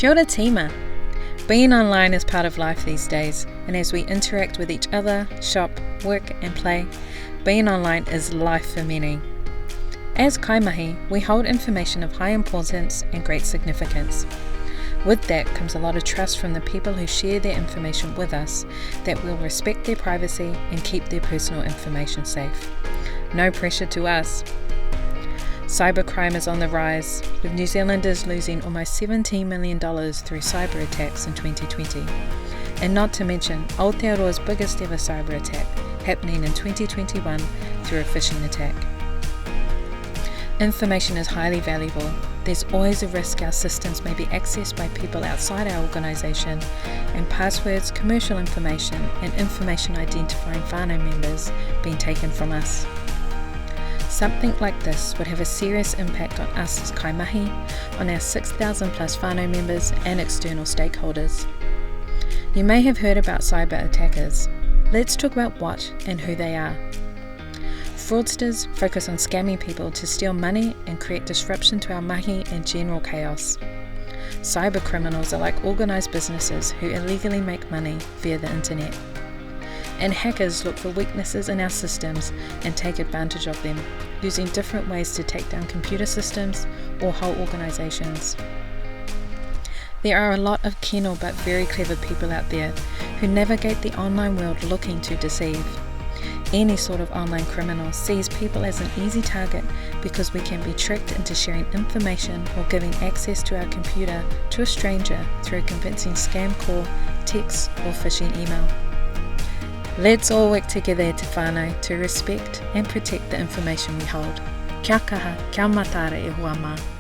Kia ora tima. Being online is part of life these days, and as we interact with each other, shop, work and play, being online is life for many. As kaimahi, we hold information of high importance and great significance. With that comes a lot of trust from the people who share their information with us that we'll respect their privacy and keep their personal information safe. No pressure to us. Cybercrime is on the rise, with New Zealanders losing almost $17 million through cyber attacks in 2020. And not to mention Aotearoa's biggest ever cyber attack happening in 2021 through a phishing attack. Information is highly valuable. There's always a risk our systems may be accessed by people outside our organisation, and passwords, commercial information and information identifying whānau members being taken from us. Something like this would have a serious impact on us as kaimahi, on our 6,000 plus whānau members and external stakeholders. You may have heard about cyber attackers. Let's talk about what and who they are. Fraudsters focus on scamming people to steal money and create disruption to our mahi and general chaos. Cyber criminals are like organised businesses who illegally make money via the internet. And hackers look for weaknesses in our systems and take advantage of them, using different ways to take down computer systems or whole organisations. There are a lot of kino but very clever people out there who navigate the online world looking to deceive. Any sort of online criminal sees people as an easy target because we can be tricked into sharing information or giving access to our computer to a stranger through a convincing scam call, text or phishing email. Let's all work together te whānau to respect and protect the information we hold. Kia kaha, kia matara e hoa mā.